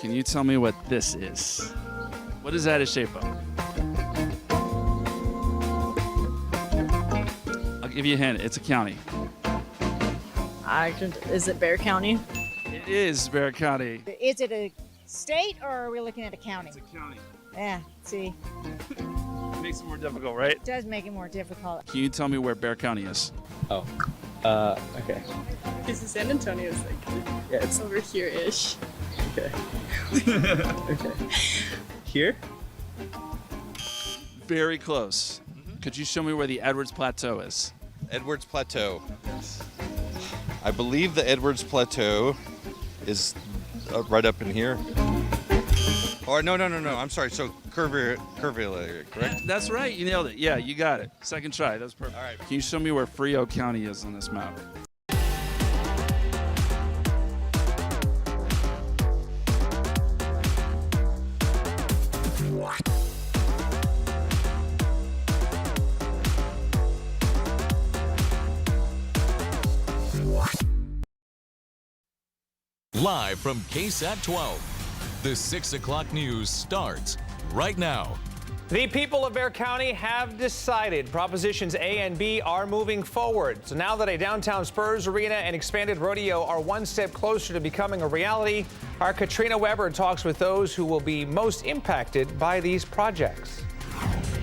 Can you tell me what this is? What is that a shape of? I'll give you a hint. It's a county. Is it Bexar County? It is Bexar County. Is it a state or are we looking at a county? It's a county. Yeah, see, It makes it more difficult, right? it does make it more difficult. Can you tell me where Bexar County is? Oh. Okay. Because San Antonio's like Yeah, it's over here-ish. okay. Okay. Here? Very close. Could you show me where the Edwards Plateau is? Edwards Plateau. I believe the Edwards Plateau is right up in here. Or no. I'm sorry. So Kerrville area, correct? That's right. You nailed it. Yeah, you got it. Second try. That was perfect. All right. Can you show me where Frio County is on this map? Live from KSAT 12, the 6 o'clock news starts right now. The people of Bexar County have decided Propositions A and B are moving forward. So now that a downtown Spurs arena and expanded rodeo are one step closer to becoming a reality, our Katrina Weber talks with those who will be most impacted by these projects.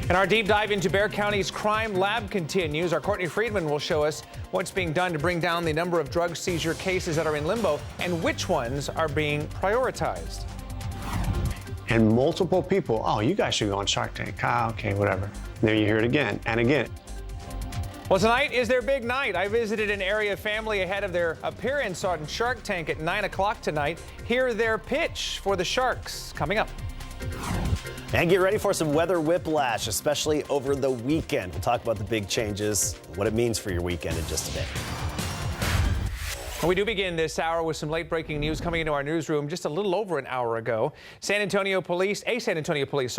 And our deep dive into Bexar County's crime lab continues. Our Courtney Friedman will show us what's being done to bring down the number of drug seizure cases that are in limbo and which ones are being prioritized. And multiple people, oh, you guys should go on Shark Tank. Ah, okay, whatever. And then you hear it again and again. Well, tonight is their big night. I visited an area family ahead of their appearance on Shark Tank at 9 o'clock tonight. Hear their pitch for the Sharks coming up. And get ready for some weather whiplash, especially over the weekend. We'll talk about the big changes, what it means for your weekend in just a bit. We do begin this hour with some late-breaking news coming into our newsroom just a little over an hour ago. A San Antonio police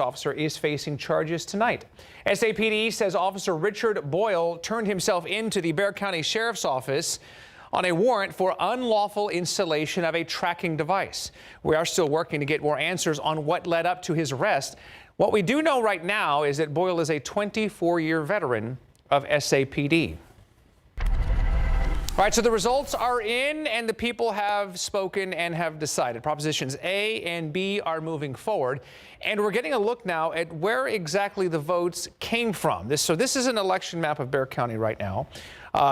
officer is facing charges tonight. SAPD says Officer Richard Boyle turned himself into the Bexar County Sheriff's Office on a warrant for unlawful installation of a tracking device. We are still working to get more answers on what led up to his arrest. What we do know right now is that Boyle is a 24-year veteran of SAPD. All right, so the results are in and the people have spoken and have decided. Propositions A and B are moving forward. And we're getting a look now at where exactly the votes came from. This is an election map of Bexar County right now.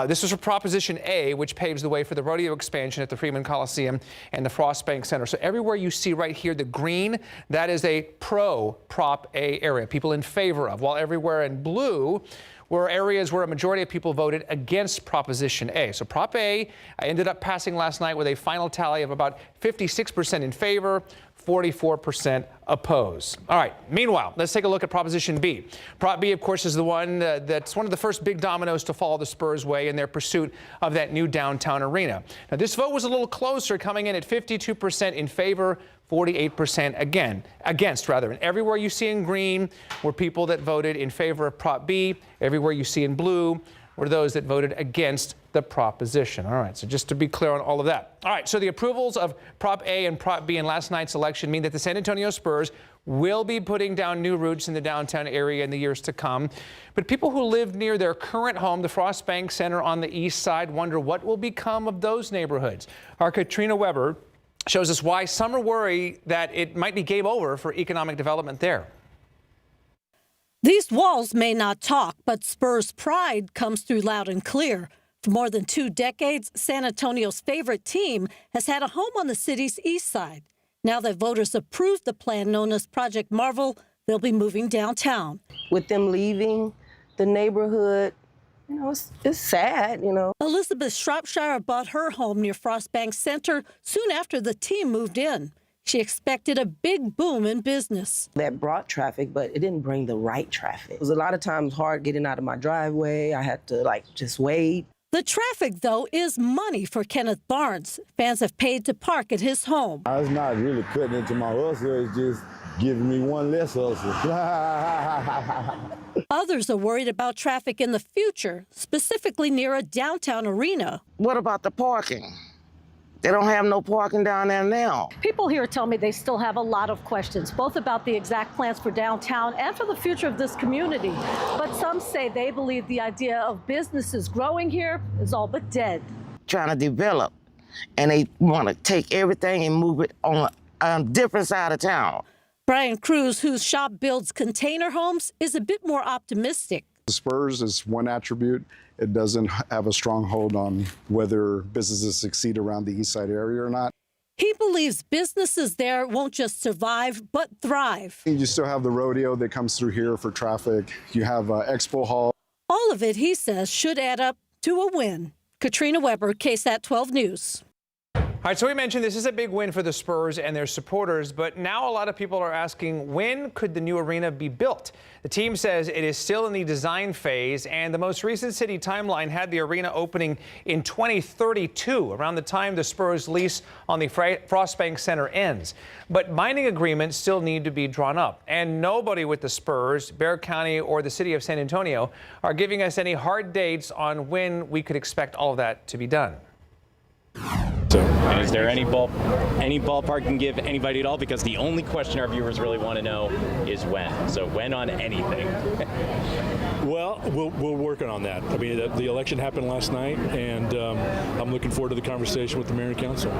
This was for Proposition A, which paves the way for the rodeo expansion at the Freeman Coliseum and the Frost Bank Center. So everywhere you see right here, the green, that is a pro-Prop A area, people in favor of, while everywhere in blue were areas where a majority of people voted against Proposition A. So Prop A ended up passing last night with a final tally of about 56% in favor, 44% oppose. All right, meanwhile, let's take a look at Proposition B. Prop B, of course, is the one that's one of the first big dominoes to fall the Spurs' way in their pursuit of that new downtown arena. Now, this vote was a little closer, coming in at 52% in favor, 48% against. And everywhere you see in green were people that voted in favor of Prop B. Everywhere you see in blue were those that voted against the proposition. All right, so just to be clear on all of that. All right, so the approvals of Prop A and Prop B in last night's election mean that the San Antonio Spurs will be putting down new roots in the downtown area in the years to come. But people who live near their current home, the Frost Bank Center on the east side, wonder what will become of those neighborhoods. Our Katrina Weber shows us why some are worried that it might be game over for economic development there. These walls may not talk, but Spurs pride comes through loud and clear. For more than 2 decades, San Antonio's favorite team has had a home on the city's east side. Now that voters approved the plan known as Project Marvel, they'll be moving downtown. With them leaving the neighborhood, it's sad, Elizabeth Shropshire bought her home near Frost Bank Center soon after the team moved in. She expected a big boom in business. That brought traffic, but it didn't bring the right traffic. It was a lot of times hard getting out of my driveway. I had to just wait. The traffic, though, is money for Kenneth Barnes. Fans have paid to park at his home. I was not really cutting into my hustle. It's just giving me one less hustle. Others are worried about traffic in the future, specifically near a downtown arena. What about the parking? They don't have no parking down there now. People here tell me they still have a lot of questions, both about the exact plans for downtown and for the future of this community. But some say they believe the idea of businesses growing here is all but dead. Trying to develop, and they want to take everything and move it on a different side of town. Brian Cruz, whose shop builds container homes, is a bit more optimistic. The Spurs is one attribute. It doesn't have a strong hold on whether businesses succeed around the East Side area or not. He believes businesses there won't just survive, but thrive. You still have the rodeo that comes through here for traffic. You have Expo Hall. All of it, he says, should add up to a win. Katrina Weber, KSAT 12 News. All right, so we mentioned this is a big win for the Spurs and their supporters, but now a lot of people are asking, when could the new arena be built? The team says it is still in the design phase, and the most recent city timeline had the arena opening in 2032, around the time the Spurs lease on the Frostbank Center ends. But binding agreements still need to be drawn up, and nobody with the Spurs, Bexar County, or the city of San Antonio are giving us any hard dates on when we could expect all of that to be done. Is there any ballpark can give anybody at all? Because the only question our viewers really want to know is when. So when on anything? Well, we're working on that. I mean, the election happened last night, and I'm looking forward to the conversation with the mayor and council.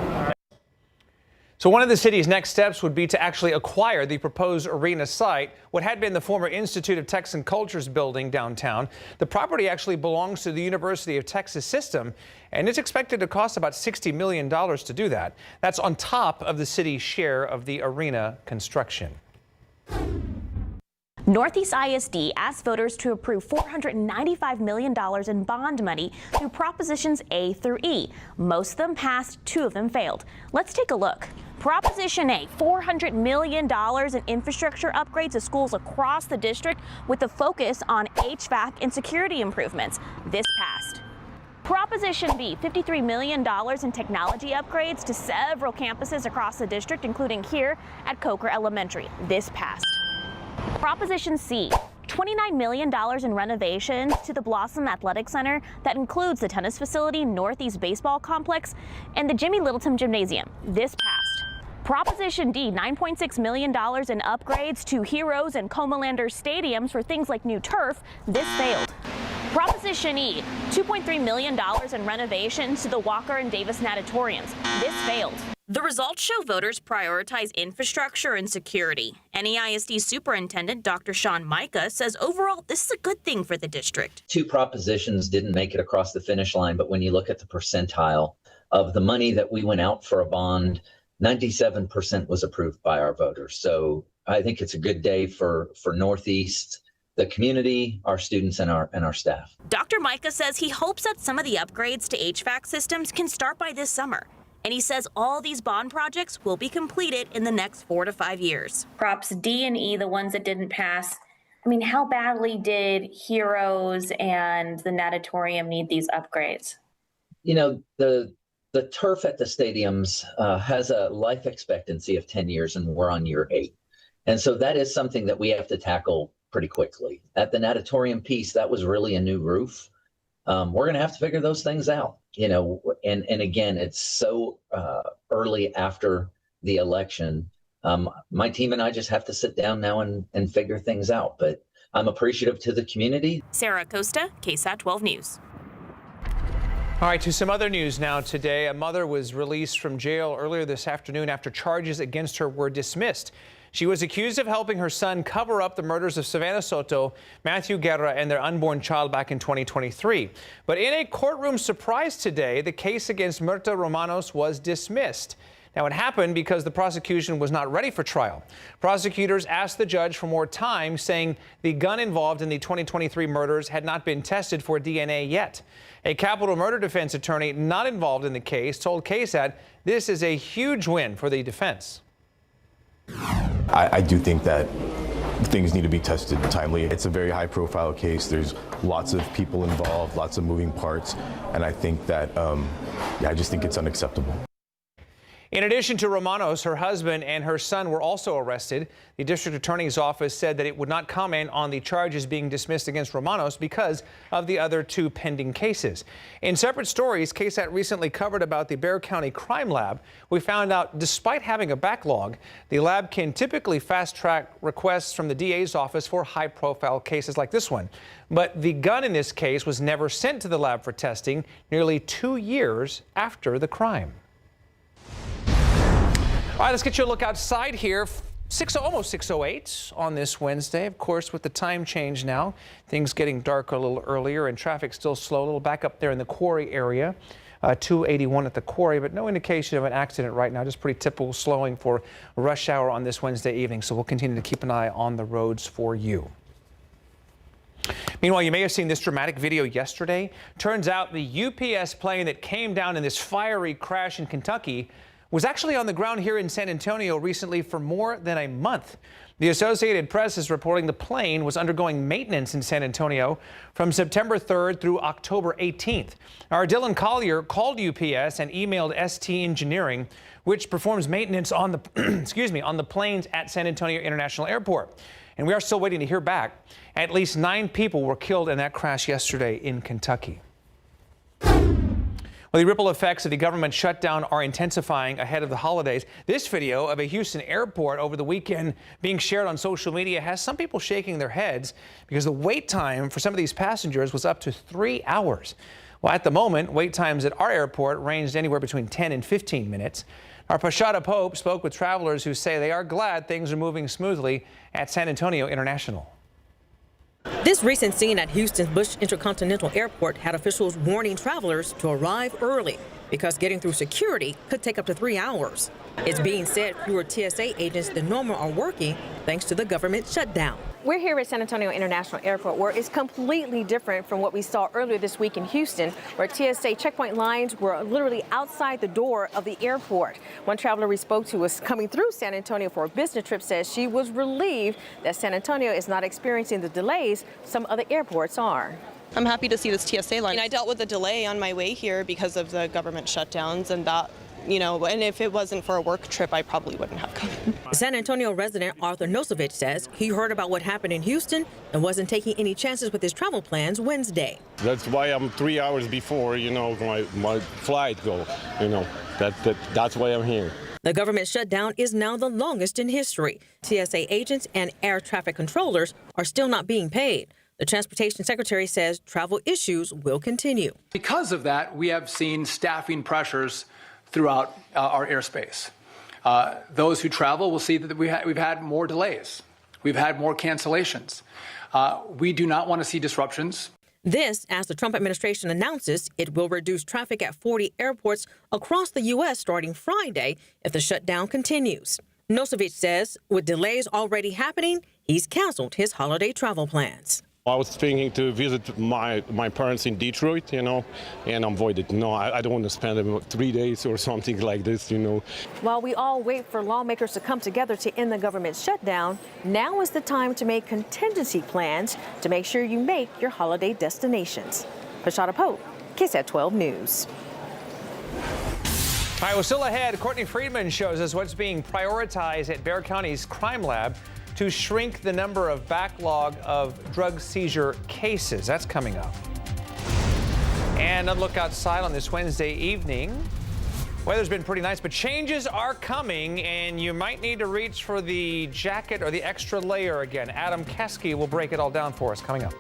So one of the city's next steps would be to actually acquire the proposed arena site, what had been the former Institute of Texan Cultures building downtown. The property actually belongs to the University of Texas system, and it's expected to cost about $60 million to do that. That's on top of the city's share of the arena construction. Northeast ISD asked voters to approve $495 million in bond money through Propositions A through E. Most of them passed, 2 of them failed. Let's take a look. Proposition A, $400 million in infrastructure upgrades to schools across the district with a focus on HVAC and security improvements. This passed. Proposition B, $53 million in technology upgrades to several campuses across the district, including here at Coker Elementary. This passed. Proposition C, $29 million in renovations to the Blossom Athletic Center that includes the tennis facility, Northeast Baseball Complex, and the Jimmy Littleton Gymnasium. This passed. Proposition D, $9.6 million in upgrades to Heroes and Comalanders stadiums for things like new turf. This failed. Proposition E, $2.3 million in renovations to the Walker and Davis natatoriums. This failed. The results show voters prioritize infrastructure and security. NEISD Superintendent Dr. Sean Micah says overall this is a good thing for the district. 2 propositions didn't make it across the finish line, but when you look at the percentile of the money that we went out for a bond, 97% was approved by our voters. So I think it's a good day for Northeast, the community, our students, and our staff. Dr. Micah says he hopes that some of the upgrades to HVAC systems can start by this summer. And he says all these bond projects will be completed in the next 4 to 5 years. Props D and E, the ones that didn't pass, I mean, how badly did Heroes and the natatorium need these upgrades? You know, the turf at the stadiums has a life expectancy of 10 years, and we're on year 8. And so that is something that we have to tackle pretty quickly. At the natatorium piece, that was really a new roof. We're going to have to figure those things out, you know, and again, it's so early after the election. My team and I just have to sit down now and figure things out, but I'm appreciative to the community. Sarah Acosta, KSAT 12 News. All right, to some other news now today. A mother was released from jail earlier this afternoon after charges against her were dismissed. She was accused of helping her son cover up the murders of Savannah Soto, Matthew Guerra, and their unborn child back in 2023. But in a courtroom surprise today, the case against Myrta Romanos was dismissed. Now, it happened because the prosecution was not ready for trial. Prosecutors asked the judge for more time, saying the gun involved in the 2023 murders had not been tested for DNA yet. A capital murder defense attorney not involved in the case told KSAT this is a huge win for the defense. I do think that things need to be tested timely. It's a very high-profile case. There's lots of people involved, lots of moving parts, and I think that, I just think it's unacceptable. In addition to Romanos, her husband and her son were also arrested. The district attorney's office said that it would not comment on the charges being dismissed against Romanos because of the other two pending cases. In separate stories, KSAT recently covered about the Bexar County Crime Lab. We found out despite having a backlog, the lab can typically fast-track requests from the DA's office for high-profile cases like this one. But the gun in this case was never sent to the lab for testing nearly 2 years after the crime. All right, let's get you a look outside here. Almost 6:08 on this Wednesday. Of course, with the time change now, things getting dark a little earlier and traffic still slow. A little back up there in the quarry area. 281 at the quarry, but no indication of an accident right now. Just pretty typical slowing for rush hour on this Wednesday evening. So we'll continue to keep an eye on the roads for you. Meanwhile, you may have seen this dramatic video yesterday. Turns out the UPS plane that came down in this fiery crash in Kentucky was actually on the ground here in San Antonio recently for more than a month. The Associated Press is reporting the plane was undergoing maintenance in San Antonio from September 3rd through October 18th. Our Dylan Collier called UPS and emailed ST Engineering, which performs maintenance on the on the planes at San Antonio International Airport. And we are still waiting to hear back. At least 9 people were killed in that crash yesterday in Kentucky. Well, the ripple effects of the government shutdown are intensifying ahead of the holidays. This video of a Houston airport over the weekend being shared on social media has some people shaking their heads because the wait time for some of these passengers was up to 3 hours. Well, at the moment, wait times at our airport ranged anywhere between 10 and 15 minutes. Our Pashada Pope spoke with travelers who say they are glad things are moving smoothly at San Antonio International. This recent scene at Houston's Bush Intercontinental Airport had officials warning travelers to arrive early because getting through security could take up to 3 hours. It's being said fewer TSA agents than normal are working thanks to the government shutdown. We're here at San Antonio International Airport, where it's completely different from what we saw earlier this week in Houston, where TSA checkpoint lines were literally outside the door of the airport. One traveler we spoke to was coming through San Antonio for a business trip, says she was relieved that San Antonio is not experiencing the delays some other airports are. I'm happy to see this TSA line. I dealt with a delay on my way here because of the government shutdowns and that, and if it wasn't for a work trip, I probably wouldn't have come. San Antonio resident Arthur Nosovich says he heard about what happened in Houston and wasn't taking any chances with his travel plans Wednesday. That's why I'm 3 hours before, my flight go, that's why I'm here. The government shutdown is now the longest in history. TSA agents and air traffic controllers are still not being paid. The transportation secretary says travel issues will continue. Because of that, we have seen staffing pressures throughout our airspace. Those who travel will see that we've had more delays. We've had more cancellations. We do not want to see disruptions. This as the Trump administration announces it will reduce traffic at 40 airports across the U.S. starting Friday if the shutdown continues. Nosovich says with delays already happening, he's canceled his holiday travel plans. I was thinking to visit my parents in Detroit, and I'm avoided. No, I don't want to spend 3 days or something like this, While we all wait for lawmakers to come together to end the government shutdown, now is the time to make contingency plans to make sure you make your holiday destinations. Pashada Pope, KSAT 12 News. All right, well, still ahead, Courtney Friedman shows us what's being prioritized at Bexar County's crime lab to shrink the number of backlog of drug seizure cases. That's coming up. And a look outside on this Wednesday evening. Weather's been pretty nice, but changes are coming, and you might need to reach for the jacket or the extra layer again. Adam Keski will break it all down for us coming up.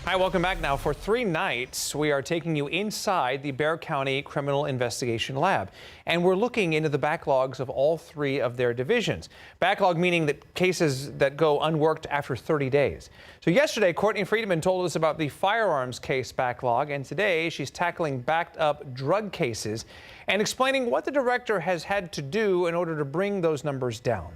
Hi, welcome back now. For 3 nights, we are taking you inside the Bexar County Criminal Investigation Lab, and we're looking into the backlogs of all 3 of their divisions. Backlog meaning that cases that go unworked after 30 days. So yesterday, Courtney Friedman told us about the firearms case backlog, and today she's tackling backed up drug cases and explaining what the director has had to do in order to bring those numbers down.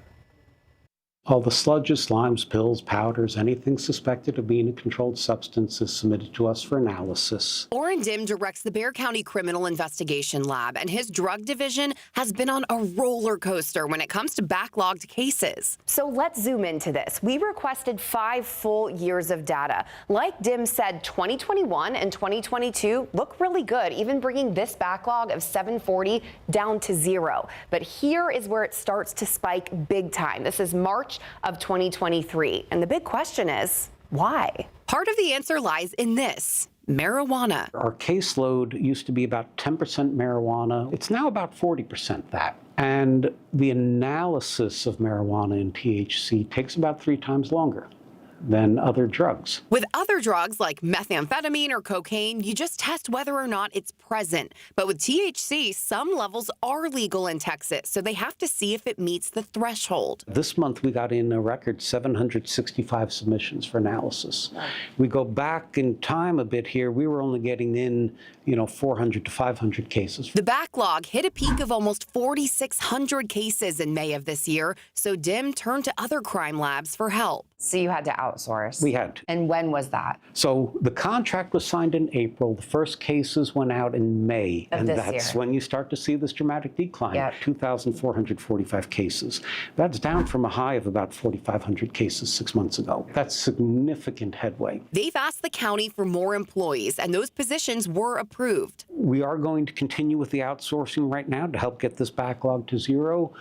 All the sludges, slimes, pills, powders, anything suspected of being a controlled substance is submitted to us for analysis. Orrin Dim directs the Bexar County Criminal Investigation Lab, and his drug division has been on a roller coaster when it comes to backlogged cases. So let's zoom into this. We requested 5 full years of data. Like Dim said, 2021 and 2022 look really good, even bringing this backlog of 740 down to 0. But here is where it starts to spike big time. This is March of 2023. And the big question is, why? Part of the answer lies in this. Marijuana. Our caseload used to be about 10% marijuana. It's now about 40% that. And the analysis of marijuana and THC takes about 3 times longer than other drugs. With other drugs like methamphetamine or cocaine, you just test whether or not it's present. But with THC, some levels are legal in Texas, so they have to see if it meets the threshold. This month, we got in a record 765 submissions for analysis. We go back in time a bit here, we were only getting in, 400 to 500 cases. The backlog hit a peak of almost 4,600 cases in May of this year, so Dim turned to other crime labs for help. So you had to outsource? We had to. And when was that? So the contract was signed in April. The first cases went out in May. Of and this that's year. when you start to see this dramatic decline. Yep. 2,445 cases. That's down from a high of about 4,500 cases 6 months ago. That's significant headway. They've asked the county for more employees, and those positions were approved. We are going to continue with the outsourcing right now to help get this backlog to 0.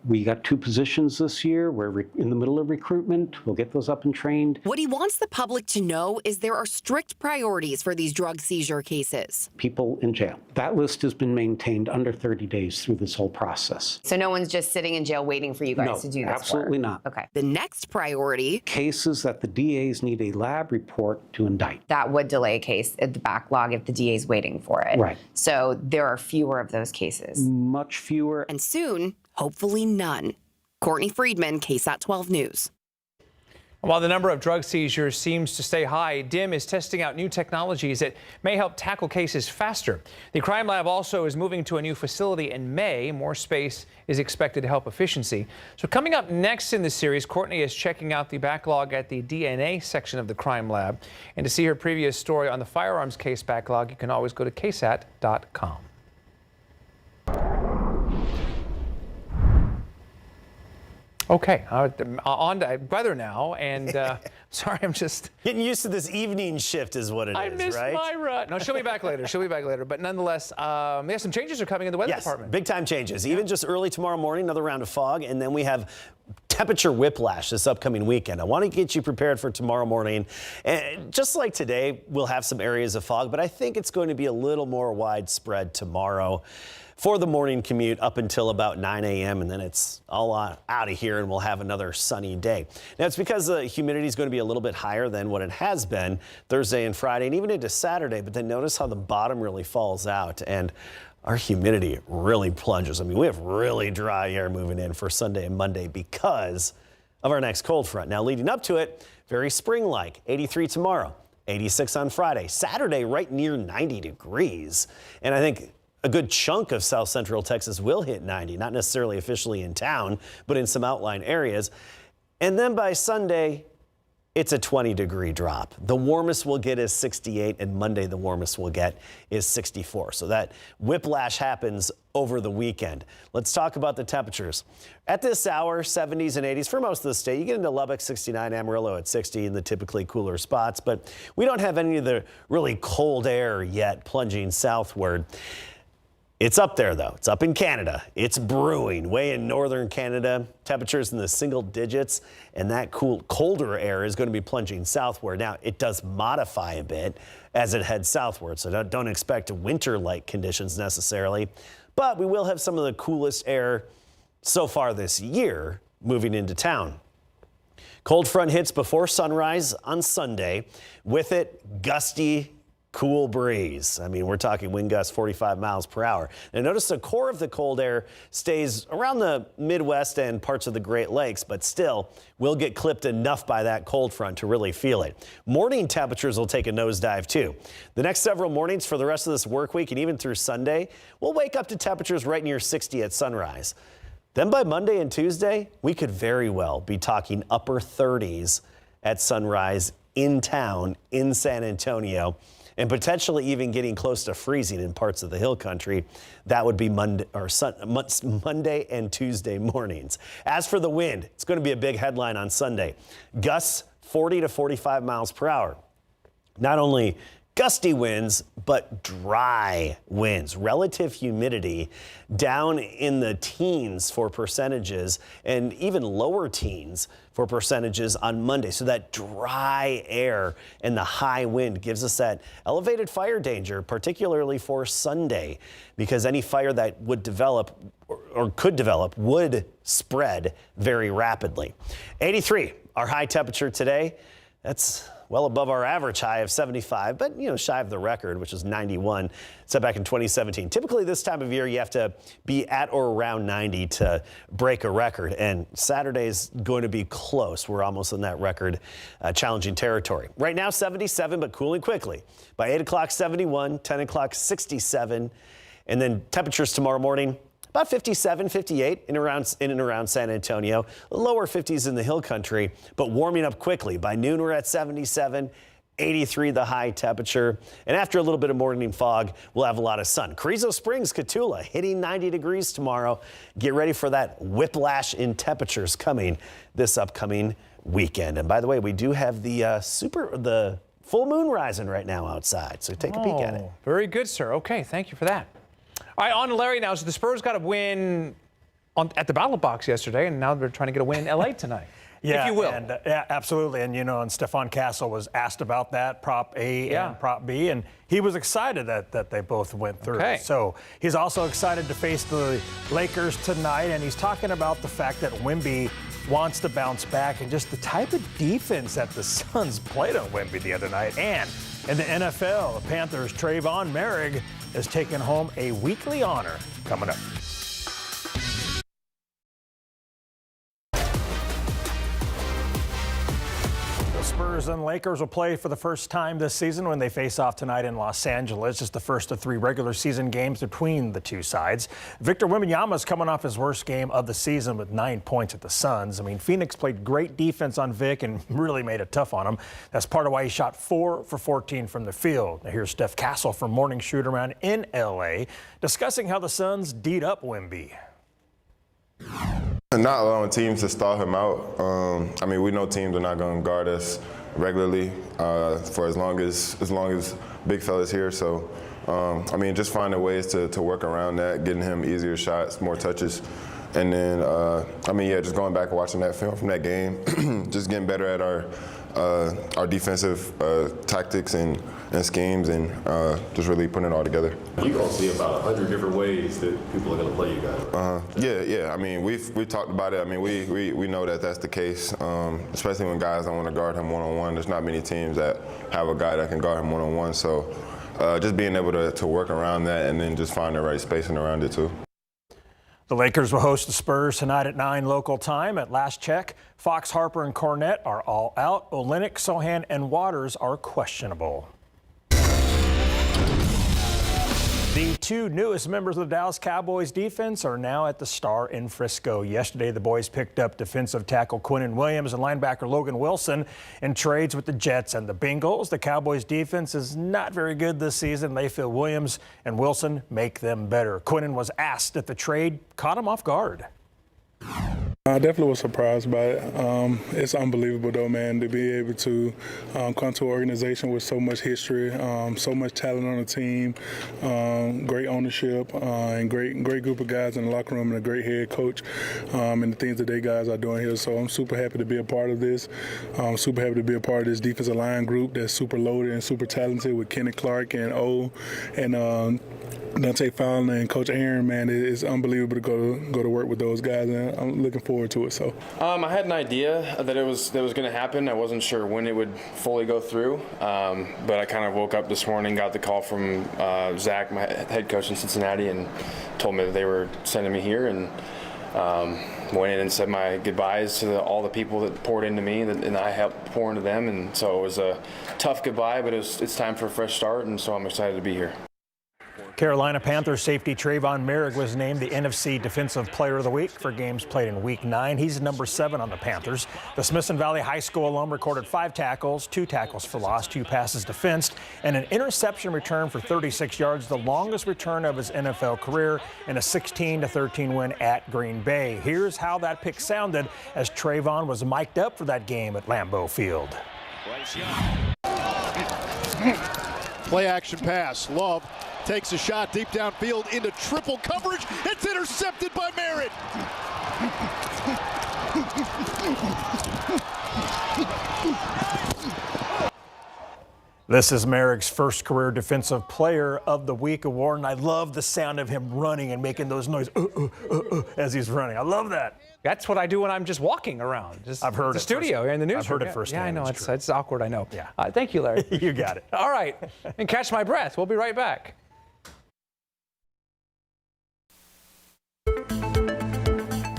We got 2 positions this year. We're in the middle of recruitment. We'll get those up and trained. What he wants the public to know is there are strict priorities for these drug seizure cases. People in jail. That list has been maintained under 30 days through this whole process. So no one's just sitting in jail waiting for you guys to do this absolutely work? not. Okay. The next priority. Cases that the DAs need a lab report to indict. That would delay a case at the backlog if the DA is waiting for it. Right. So there are fewer of those cases. Much fewer. And soon, hopefully none. Courtney Friedman, KSAT 12 News. While the number of drug seizures seems to stay high, DIM is testing out new technologies that may help tackle cases faster. The crime lab also is moving to a new facility in May. More space is expected to help efficiency. So coming up next in the series, Courtney is checking out the backlog at the DNA section of the crime lab. And to see her previous story on the firearms case backlog, you can always go to KSAT.com. Okay, on to weather now, and sorry, I'm just getting used to this evening shift is what it I is, missed right? Myra. No, she'll be back later. She'll be back later. But nonetheless, some changes are coming in the weather department. Big time changes. Even just early tomorrow morning, another round of fog, and then we have temperature whiplash this upcoming weekend. I want to get you prepared for tomorrow morning. And just like today, we'll have some areas of fog, but I think it's going to be a little more widespread tomorrow for the morning commute up until about 9 a.m. and then it's all out of here and we'll have another sunny day. Now it's because the humidity is going to be a little bit higher than what it has been Thursday and Friday and even into Saturday, but then notice how the bottom really falls out and our humidity really plunges. I mean, we have really dry air moving in for Sunday and Monday because of our next cold front. Now leading up to it, very spring-like, 83 tomorrow, 86 on Friday, Saturday right near 90 degrees. And I think a good chunk of South Central Texas will hit 90, not necessarily officially in town, but in some outlying areas. And then by Sunday, it's a 20-degree drop. The warmest we'll get is 68, and Monday the warmest we'll get is 64. So that whiplash happens over the weekend. Let's talk about the temperatures. At this hour, 70s and 80s for most of the state. You get into Lubbock, 69, Amarillo at 60 in the typically cooler spots, but we don't have any of the really cold air yet plunging southward. It's up there, though. It's up in Canada. It's brewing way in northern Canada. Temperatures in the single digits, and that colder air is going to be plunging southward. Now, it does modify a bit as it heads southward, so don't expect winter-like conditions necessarily. But we will have some of the coolest air so far this year moving into town. Cold front hits before sunrise on Sunday. With it, gusty, cool breeze. I mean, we're talking wind gusts 45 miles per hour. Now notice the core of the cold air stays around the Midwest and parts of the Great Lakes, but still we'll get clipped enough by that cold front to really feel it. Morning temperatures will take a nosedive too. The next several mornings for the rest of this work week and even through Sunday, we'll wake up to temperatures right near 60 at sunrise. Then by Monday and Tuesday, we could very well be talking upper 30s at sunrise in town in San Antonio, and potentially even getting close to freezing in parts of the hill country. That would be Monday and Tuesday mornings. As for the wind, it's going to be a big headline on Sunday. Gusts 40 to 45 miles per hour. Not only gusty winds, but dry winds. Relative humidity down in the teens for percentages, and even lower teens for percentages on Monday. So that dry air and the high wind gives us that elevated fire danger, particularly for Sunday, because any fire that would develop or could develop would spread very rapidly. 83, our high temperature today. That's well above our average high of 75, but shy of the record, which was 91, set back in 2017. Typically this time of year, you have to be at or around 90 to break a record, and Saturday's going to be close. We're almost in that record challenging territory. Right now, 77, but cooling quickly. By 8 o'clock, 71, 10 o'clock, 67, and then temperatures tomorrow morning, about 57, 58 in and around San Antonio. Lower 50s in the hill country, but warming up quickly. By noon, we're at 77, 83 the high temperature. And after a little bit of morning fog, we'll have a lot of sun. Carrizo Springs, Cotulla hitting 90 degrees tomorrow. Get ready for that whiplash in temperatures coming this upcoming weekend. And by the way, we do have the full moon rising right now outside, so take a peek at it. Very good, sir. Okay, thank you for that. All right, on to Larry now. So the Spurs got a win at the Ballot Box yesterday, and now they're trying to get a win in L.A. tonight, if you will. And, yeah, absolutely. And, and Stephon Castle was asked about that, Prop A and Prop B, and he was excited that they both went through. Okay. So he's also excited to face the Lakers tonight, and he's talking about the fact that Wemby wants to bounce back and just the type of defense that the Suns played on Wemby the other night. And in the NFL, the Panthers' Trayvon Merrick is taking home a weekly honor coming up. The Spurs and Lakers will play for the first time this season when they face off tonight in Los Angeles. It's the first of 3 regular season games between the two sides. Victor Wembanyama is coming off his worst game of the season with 9 points at the Suns. I mean, Phoenix played great defense on Vic and really made it tough on him. That's part of why he shot 4 for 14 from the field. Now here's Steph Castle from Morning Shoot Around in L.A. discussing how the Suns D'd up Wemby. Not allowing teams to stall him out. I mean, we know teams are not going to guard us regularly for as long as big fella's here. So, I mean, just finding ways to work around that, getting him easier shots, more touches. And then, I mean, yeah, just going back and watching that film from that game, just getting better at our defensive tactics and schemes, and just really putting it all together. You're going to see about 100 different ways that people are going to play you guys. Yeah. I mean, we've talked about it. I mean, we know that that's the case, especially when guys don't want to guard him one-on-one. There's not many teams that have a guy that can guard him one-on-one. So just being able to work around that and then just find the right spacing around it too. The Lakers will host the Spurs tonight at 9 local time. At last check, Fox, Harper, and Cornette are all out. Olynyk, Sohan, and Waters are questionable. The 2 newest members of the Dallas Cowboys defense are now at the Star in Frisco. Yesterday, the boys picked up defensive tackle Quinnen Williams and linebacker Logan Wilson in trades with the Jets and the Bengals. The Cowboys defense is not very good this season. They feel Williams and Wilson make them better. Quinnen was asked if the trade caught him off guard. I definitely was surprised by it. It's unbelievable, though, man, to be able to come to an organization with so much history, so much talent on the team, great ownership, and great group of guys in the locker room, and a great head coach, and the things that they guys are doing here. So I'm super happy to be a part of this. Super happy to be a part of this defensive line group that's super loaded and super talented with Kenny Clark and O and Dante Fowler and Coach Aaron. Man, it's unbelievable to go to work with those guys, and I'm looking forward to it. So I had an idea that it was going to happen. I wasn't sure when it would fully go through, but I kind of woke up this morning, got the call from Zach, my head coach in Cincinnati, and told me that they were sending me here, and went in and said my goodbyes to all the people that poured into me, and I helped pour into them. And so it was a tough goodbye, but it's time for a fresh start, and so I'm excited to be here. Carolina Panthers safety Trayvon Merrick was named the NFC Defensive Player of the Week for games played in Week 9. He's number 7 on the Panthers. The Smithson Valley High School alum recorded 5 tackles, 2 tackles for loss, 2 passes defensed, and an interception return for 36 yards, the longest return of his NFL career in a 16-13 win at Green Bay. Here's how that pick sounded as Trayvon was mic'd up for that game at Lambeau Field. Play action pass. Love takes a shot deep downfield into triple coverage. It's intercepted by Merritt. This is Merrick's first career Defensive Player of the Week award, and I love the sound of him running and making those noises as he's running. I love that. That's what I do when I'm just walking around. I've heard the it studio here in the newsroom. I've heard it Yeah, firsthand. I know It's it's awkward. I know. Yeah. Thank you, Larry. You got it. All right, and catch my breath. We'll be right back.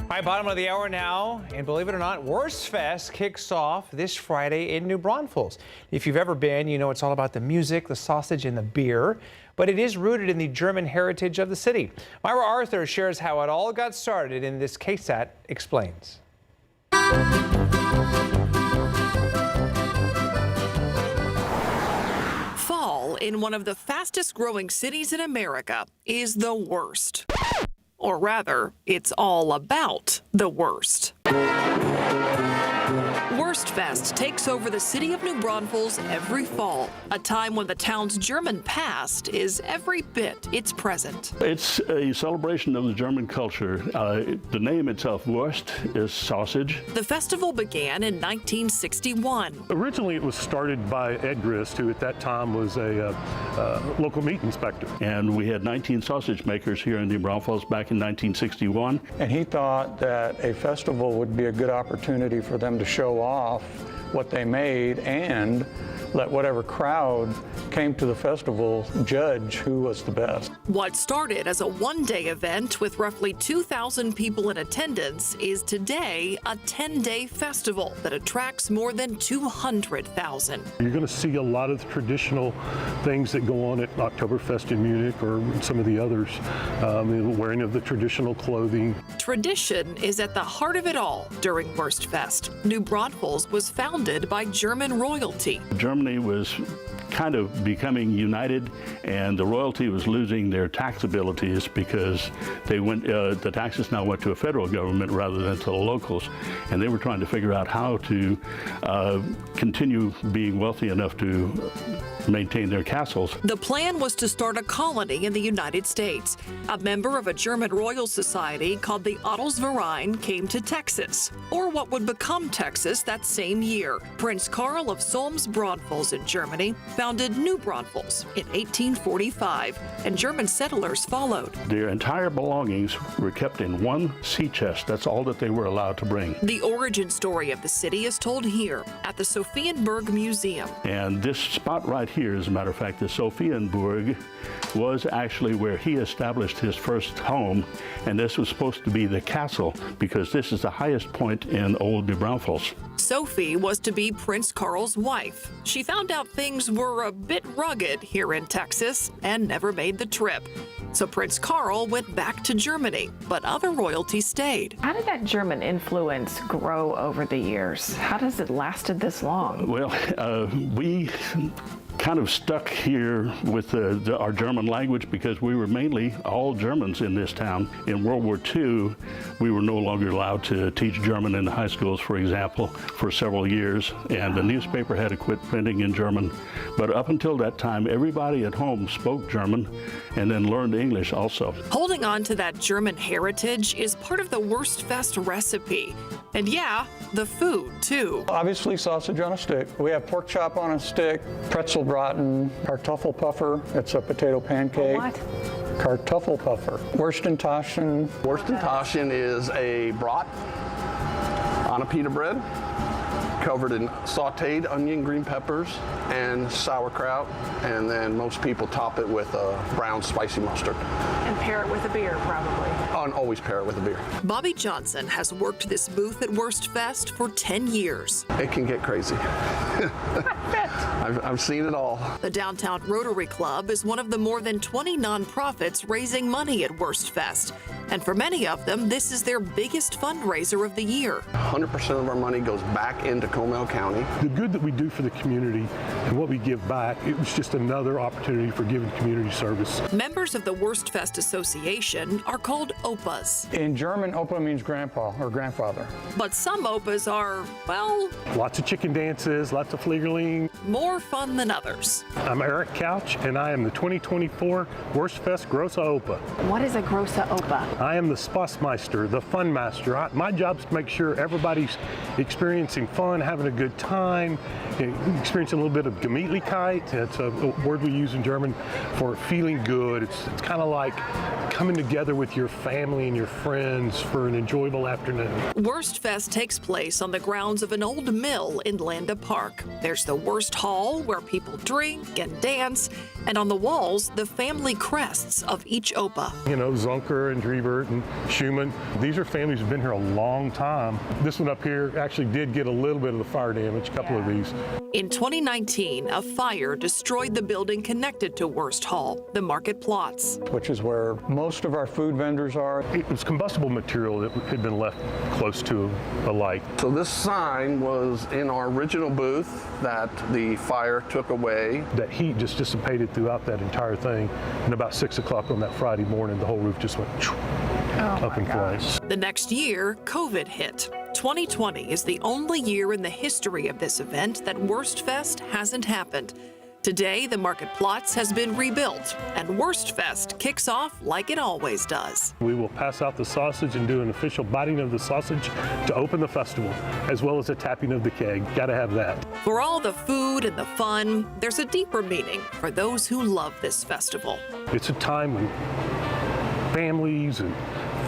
All right, bottom of the hour now, and believe it or not, Wurst Fest kicks off this Friday in New Braunfels. If you've ever been, you know it's all about the music, the sausage, and the beer, but it is rooted in the German heritage of the city. Myra Arthur shares how it all got started in this KSAT Explains. Fall in one of the fastest growing cities in America is the worst. Or rather, it's all about the worst. Wurstfest takes over the city of New Braunfels every fall, a time when the town's German past is every bit its present. It's a celebration of the German culture. The name itself, Wurst, is sausage. The festival began in 1961. Originally, it was started by Ed Grist, who at that time was a local meat inspector. And we had 19 sausage makers here in New Braunfels back in 1961. And he thought that a festival would be a good opportunity for them to show off what they made and let whatever crowd came to the festival judge who was the best. What started as a one-day event with roughly 2,000 people in attendance is today a 10-day festival that attracts more than 200,000. You're going to see a lot of the traditional things that go on at Oktoberfest in Munich or some of the others, the wearing of the traditional clothing. Tradition is at the heart of it all during Wurstfest. New Braunfels was founded by German royalty. Germany was kind of becoming united, and the royalty was losing their tax abilities because they went. The taxes now went to a federal government rather than to the locals, and they were trying to figure out how to continue being wealthy enough to maintain their castles. The plan was to start a colony in the United States. A member of a German royal society called the Adelsverein came to Texas, or what would become Texas that same year. Prince Karl of Solms-Braunfels in Germany founded New Braunfels in 1845, and German settlers followed. Their entire belongings were kept in one sea chest. That's all that they were allowed to bring. The origin story of the city is told here at the Sophienburg Museum. And this spot right here, as a matter of fact, the Sophienburg, was actually where he established his first home, and this was supposed to be the castle because this is the highest point in Old New Braunfels. Sophie was to be Prince Karl's wife. She found out things were a bit rugged here in Texas and never made the trip. So Prince Karl went back to Germany, but other royalty stayed. How did that German influence grow over the years? How does it lasted this long? Well, we kind of stuck here with our German language because we were mainly all Germans in this town. In World War II, we were no longer allowed to teach German in the high schools, for example, for several years, and the newspaper had to quit printing in German. But up until that time, everybody at home spoke German and then learned English also. Holding on to that German heritage is part of the Wurstfest recipe. And yeah, the food too. Obviously sausage on a stick. We have pork chop on a stick, Pretzelbraten, Kartoffelpuffer. It's a potato pancake. What? Kartoffelpuffer. Wurstentaschen. Wurstentaschen is a brat on a pita bread covered in sauteed onion, green peppers, and sauerkraut, and then most people top it with brown spicy mustard. And pair it with a beer, probably. And always pair it with a beer. Bobby Johnson has worked this booth at Wurstfest for 10 years. It can get crazy. I've seen it all. The Downtown Rotary Club is one of the more than 20 nonprofits raising money at Wurstfest. And for many of them, this is their biggest fundraiser of the year. 100% of our money goes back into Comal County. The good that we do for the community and what we give back, it was just another opportunity for giving community service. Members of the Wurstfest Association are called OPAs. In German, Opa means grandpa or grandfather. But some OPAs are, well, lots of chicken dances, lots of fliegerling. More fun than others. I'm Eric Couch, and I am the 2024 Wurstfest Grossa Opa. What is a Grossa Opa? I am the Spaßmeister, the fun master. My job is to make sure everybody's experiencing fun, having a good time, experiencing a little bit of Gemütlichkeit. It's a word we use in German for feeling good. It's kind of like coming together with your family and your friends for an enjoyable afternoon. Wurstfest takes place on the grounds of an old mill in Landa Park. There's the Wurst Hall where people drink and dance, and on the walls, the family crests of each OPA. You know, Zunker and Driebert and Schumann, these are families who've been here a long time. This one up here actually did get a little bit of the fire damage, a couple of these. In 2019, a fire destroyed the building connected to Wurst Hall, the Market Plots. Which is where most of our food vendors are. It was combustible material that had been left close to a light. So this sign was in our original booth that the fire took away. That heat just dissipated throughout that entire thing, and about 6 o'clock on that Friday morning, the whole roof just went up in flames. The next year, COVID hit. 2020 is the only year in the history of this event that Wurstfest hasn't happened. Today, the Market Plots has been rebuilt, and Wurstfest kicks off like it always does. We will pass out the sausage and do an official biting of the sausage to open the festival, as well as a tapping of the keg. Gotta have that. For all the food and the fun, there's a deeper meaning for those who love this festival. It's a time when families and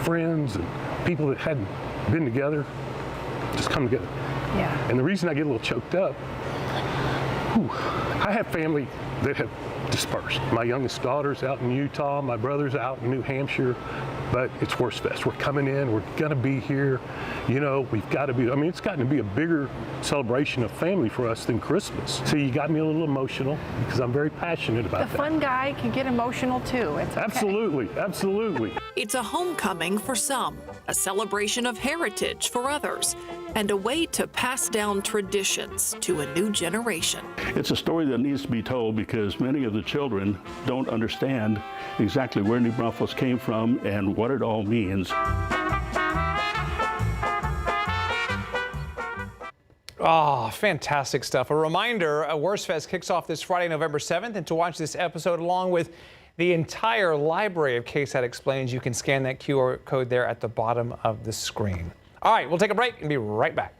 friends and people that hadn't been together just come together. Yeah. And the reason I get a little choked up, I have family that have dispersed. My youngest daughter's out in Utah, my brother's out in New Hampshire, but it's Wurstfest. We're coming in, we're gonna be here. You know, we've gotta be, I mean, it's gotten to be a bigger celebration of family for us than Christmas. So you got me a little emotional because I'm very passionate about that. The fun guy can get emotional too. It's okay. Absolutely, absolutely. It's a homecoming for some, a celebration of heritage for others, and a way to pass down traditions to a new generation. It's a story that needs to be told because many of the children don't understand exactly where New Braunfels came from and what it all means. Oh, fantastic stuff. A reminder, Wurstfest kicks off this Friday, November 7th, and to watch this episode along with the entire library of KSAT Explains, you can scan that QR code there at the bottom of the screen. All right, we'll take a break and be right back.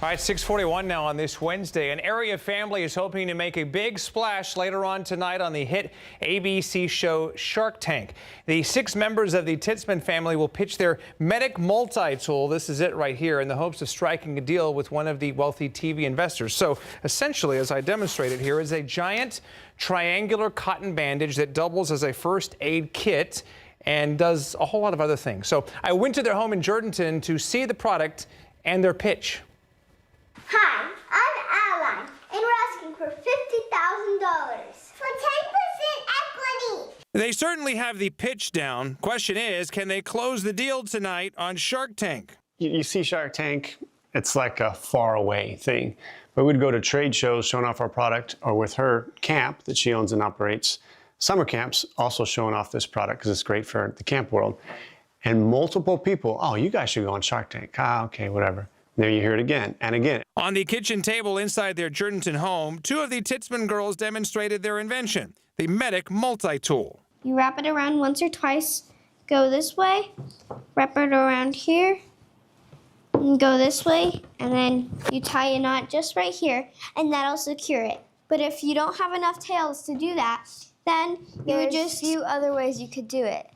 All right, 6:41 now on this Wednesday. An area family is hoping to make a big splash later on tonight on the hit ABC show Shark Tank. The 6 members of the Titzman family will pitch their Medic multi-tool, this is it right here, in the hopes of striking a deal with one of the wealthy TV investors. So essentially, as I demonstrated here, is a giant triangular cotton bandage that doubles as a first aid kit and does a whole lot of other things. So I went to their home in Jourdanton to see the product and their pitch. Hi, I'm Ally, and we're asking for $50,000 for 10% equity. They certainly have the pitch down. Question is, can they close the deal tonight on Shark Tank? You see Shark Tank, it's like a far away thing. But we'd go to trade shows showing off our product, or with her camp that she owns and operates, summer camps, also showing off this product because it's great for the camp world. And multiple people, oh, you guys should go on Shark Tank. Ah, okay, whatever. There you hear it again and again. On the kitchen table inside their Jourdanton home, 2 of the Titzman girls demonstrated their invention, the Medic multi-tool. You wrap it around once or twice, go this way, wrap it around here, and go this way, and then you tie a knot just right here, and that'll secure it. But if you don't have enough tails to do that, then you would just... There's a few other ways you could do it.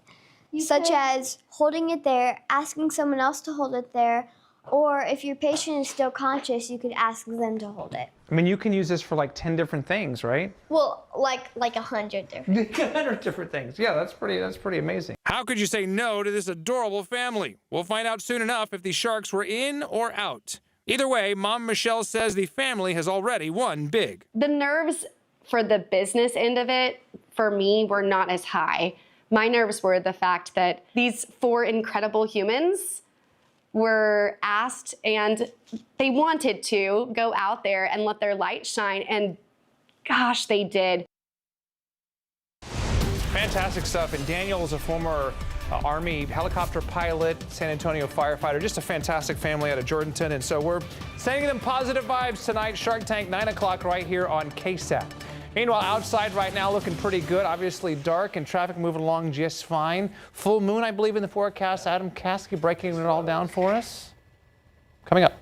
such as holding it there, asking someone else to hold it there, or if your patient is still conscious, you could ask them to hold it. I mean, you can use this for like 10 different things, right? Well, like 100 different. 100 different things. Yeah, that's pretty amazing. How could you say no to this adorable family? We'll find out soon enough if the Sharks were in or out. Either way, Mom Michelle says the family has already won big. The nerves for the business end of it, for me, were not as high. My nerves were the fact that these 4 incredible humans were asked and they wanted to go out there and let their light shine, and gosh, they did. Fantastic stuff. And Daniel is a former Army helicopter pilot, San Antonio firefighter, just a fantastic family out of Jordanton. And so we're sending them positive vibes tonight. Shark Tank, 9 o'clock right here on KSAT. Meanwhile, outside right now looking pretty good. Obviously dark and traffic moving along just fine. Full moon, I believe, in the forecast. Adam Caskey breaking it all down for us. Coming up.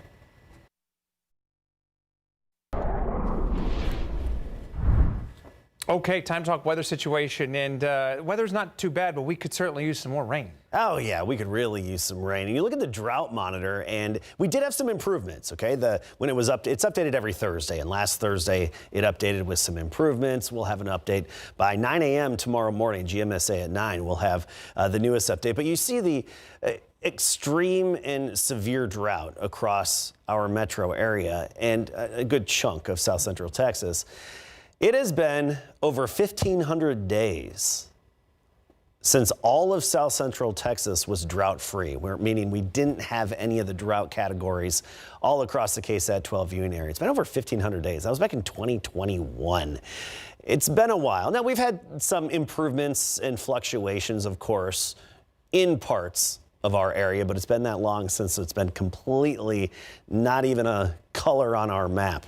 Okay, time to talk weather situation, and weather's not too bad, but we could certainly use some more rain. Oh yeah, we could really use some rain. And you look at the drought monitor, and we did have some improvements. Okay, when it was it's updated every Thursday, and last Thursday it updated with some improvements. We'll have an update by 9 a.m. tomorrow morning. GMSA at 9. We'll have the newest update. But you see the extreme and severe drought across our metro area and a good chunk of South Central Texas. It has been over 1,500 days since all of South Central Texas was drought-free, meaning we didn't have any of the drought categories all across the KSAT 12 viewing area. It's been over 1,500 days. That was back in 2021. It's been a while. Now, we've had some improvements and fluctuations, of course, in parts of our area, but it's been that long since it's been completely not even a color on our map.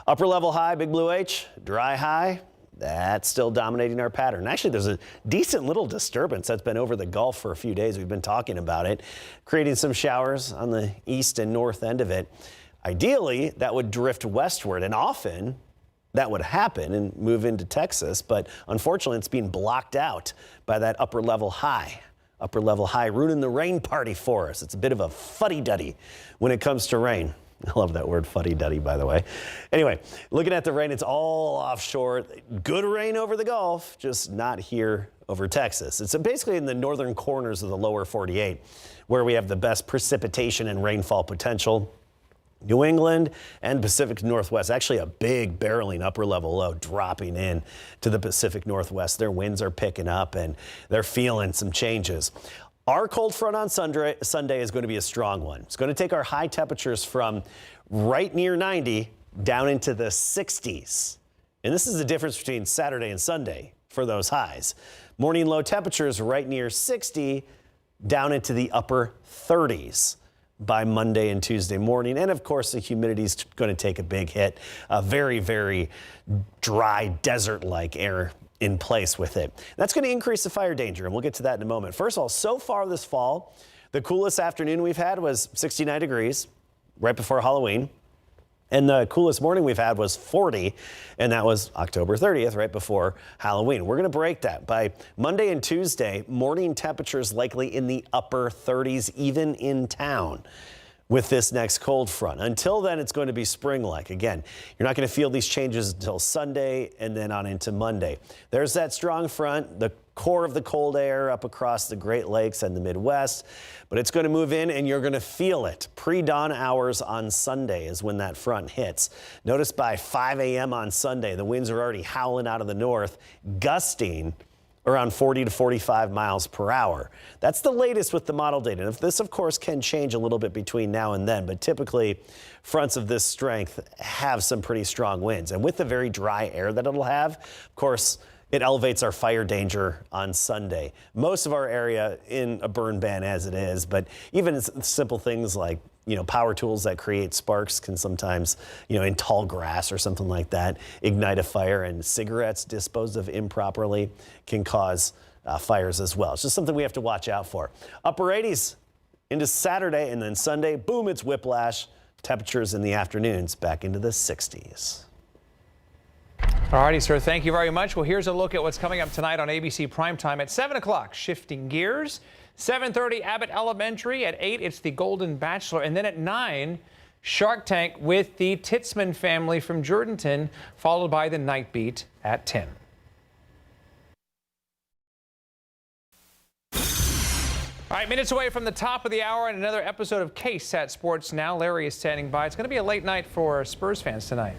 Upper level high, Big Blue H, dry high, that's still dominating our pattern. Actually, there's a decent little disturbance that's been over the Gulf for a few days. We've been talking about it, creating some showers on the east and north end of it. Ideally, that would drift westward, and often that would happen and move into Texas, but unfortunately, it's being blocked out by that upper level high. Upper level high ruining the rain party for us. It's a bit of a fuddy-duddy when it comes to rain. I love that word, fuddy-duddy, by the way. Anyway, looking at the rain, it's all offshore. Good rain over the Gulf, just not here over Texas. It's basically in the northern corners of the lower 48 where we have the best precipitation and rainfall potential. New England and Pacific Northwest, actually a big barreling upper level low dropping in to the Pacific Northwest. Their winds are picking up and they're feeling some changes. Our cold front on Sunday is going to be a strong one. It's going to take our high temperatures from right near 90 down into the 60s. And this is the difference between Saturday and Sunday for those highs. Morning low temperatures right near 60 down into the upper 30s. By Monday and Tuesday morning. And of course, the humidity is going to take a big hit. A very, very dry desert-like air in place with it. That's going to increase the fire danger, and we'll get to that in a moment. First of all, so far this fall, the coolest afternoon we've had was 69 degrees right before Halloween. And the coolest morning we've had was 40, and that was October 30th, right before Halloween. We're going to break that. By Monday and Tuesday, morning temperatures likely in the upper 30s, even in town with this next cold front. Until then, it's going to be spring-like. Again, you're not going to feel these changes until Sunday and then on into Monday. There's that strong front, the core of the cold air up across the Great Lakes and the Midwest, but it's going to move in and you're going to feel it. Pre-dawn hours on Sunday is when that front hits. Notice by 5 a.m. on Sunday, the winds are already howling out of the north, gusting around 40 to 45 miles per hour. That's the latest with the model data. And this, of course, can change a little bit between now and then, but typically fronts of this strength have some pretty strong winds. And with the very dry air that it'll have, of course, it elevates our fire danger on Sunday. Most of our area in a burn ban as it is, but even simple things like power tools that create sparks can sometimes, in tall grass or something like that, ignite a fire, and cigarettes disposed of improperly can cause fires as well. It's just something we have to watch out for. Upper 80s into Saturday, and then Sunday, boom, it's whiplash. Temperatures in the afternoons back into the 60s. All righty, sir. Thank you very much. Well, here's a look at what's coming up tonight on ABC Primetime at 7 o'clock. Shifting gears. 7:30 Abbott Elementary. At 8, it's The Golden Bachelor. And then at 9, Shark Tank with the Titzman family from Jordanton, followed by the Night Beat at 10. All right, minutes away from the top of the hour and another episode of KSAT Sports Now. Larry is standing by. It's going to be a late night for Spurs fans tonight.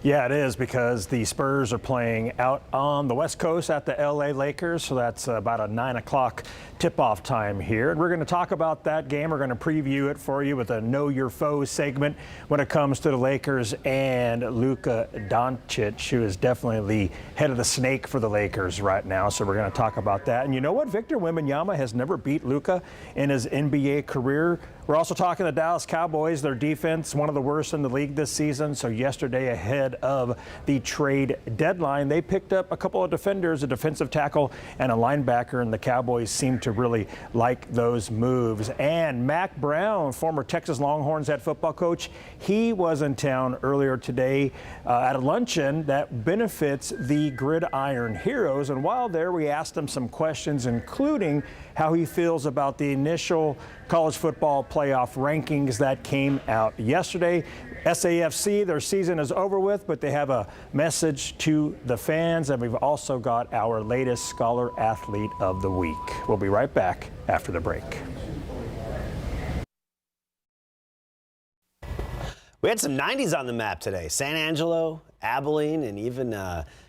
Yeah, it is, because the Spurs are playing out on the West Coast at the LA Lakers, so that's about a 9 o'clock tip-off time here. And we're going to talk about that game. We're going to preview it for you with a Know Your Foe segment when it comes to the Lakers and Luka Doncic, who is definitely the head of the snake for the Lakers right now. So we're going to talk about that. And you know what? Victor Wembanyama has never beat Luka in his NBA career. We're also talking the Dallas Cowboys. Their defense, one of the worst in the league this season. So yesterday, ahead of the trade deadline, they picked up a couple of defenders, a defensive tackle and a linebacker, and the Cowboys seem to really like those moves. And Mac Brown, former Texas Longhorns head football coach, he was in town earlier today at a luncheon that benefits the Gridiron Heroes. And while there, we asked him some questions, including how he feels about the initial college football playoff rankings that came out yesterday. SAFC, their season is over with, but they have a message to the fans, and we've also got our latest Scholar Athlete of the Week. We'll be right back after the break. We had some 90s on the map today. San Angelo, Abilene, and even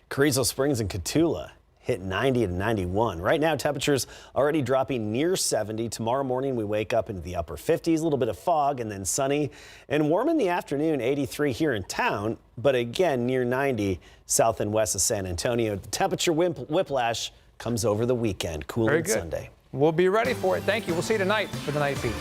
Carrizo Springs and Cotulla hit 90 and 91. Right now, temperatures already dropping near 70. Tomorrow morning, we wake up into the upper 50s, a little bit of fog, and then sunny and warm in the afternoon, 83 here in town, but again, near 90 south and west of San Antonio. The temperature whiplash comes over the weekend, cooling Sunday. We'll be ready for it. Thank you. We'll see you tonight for the Night Beat.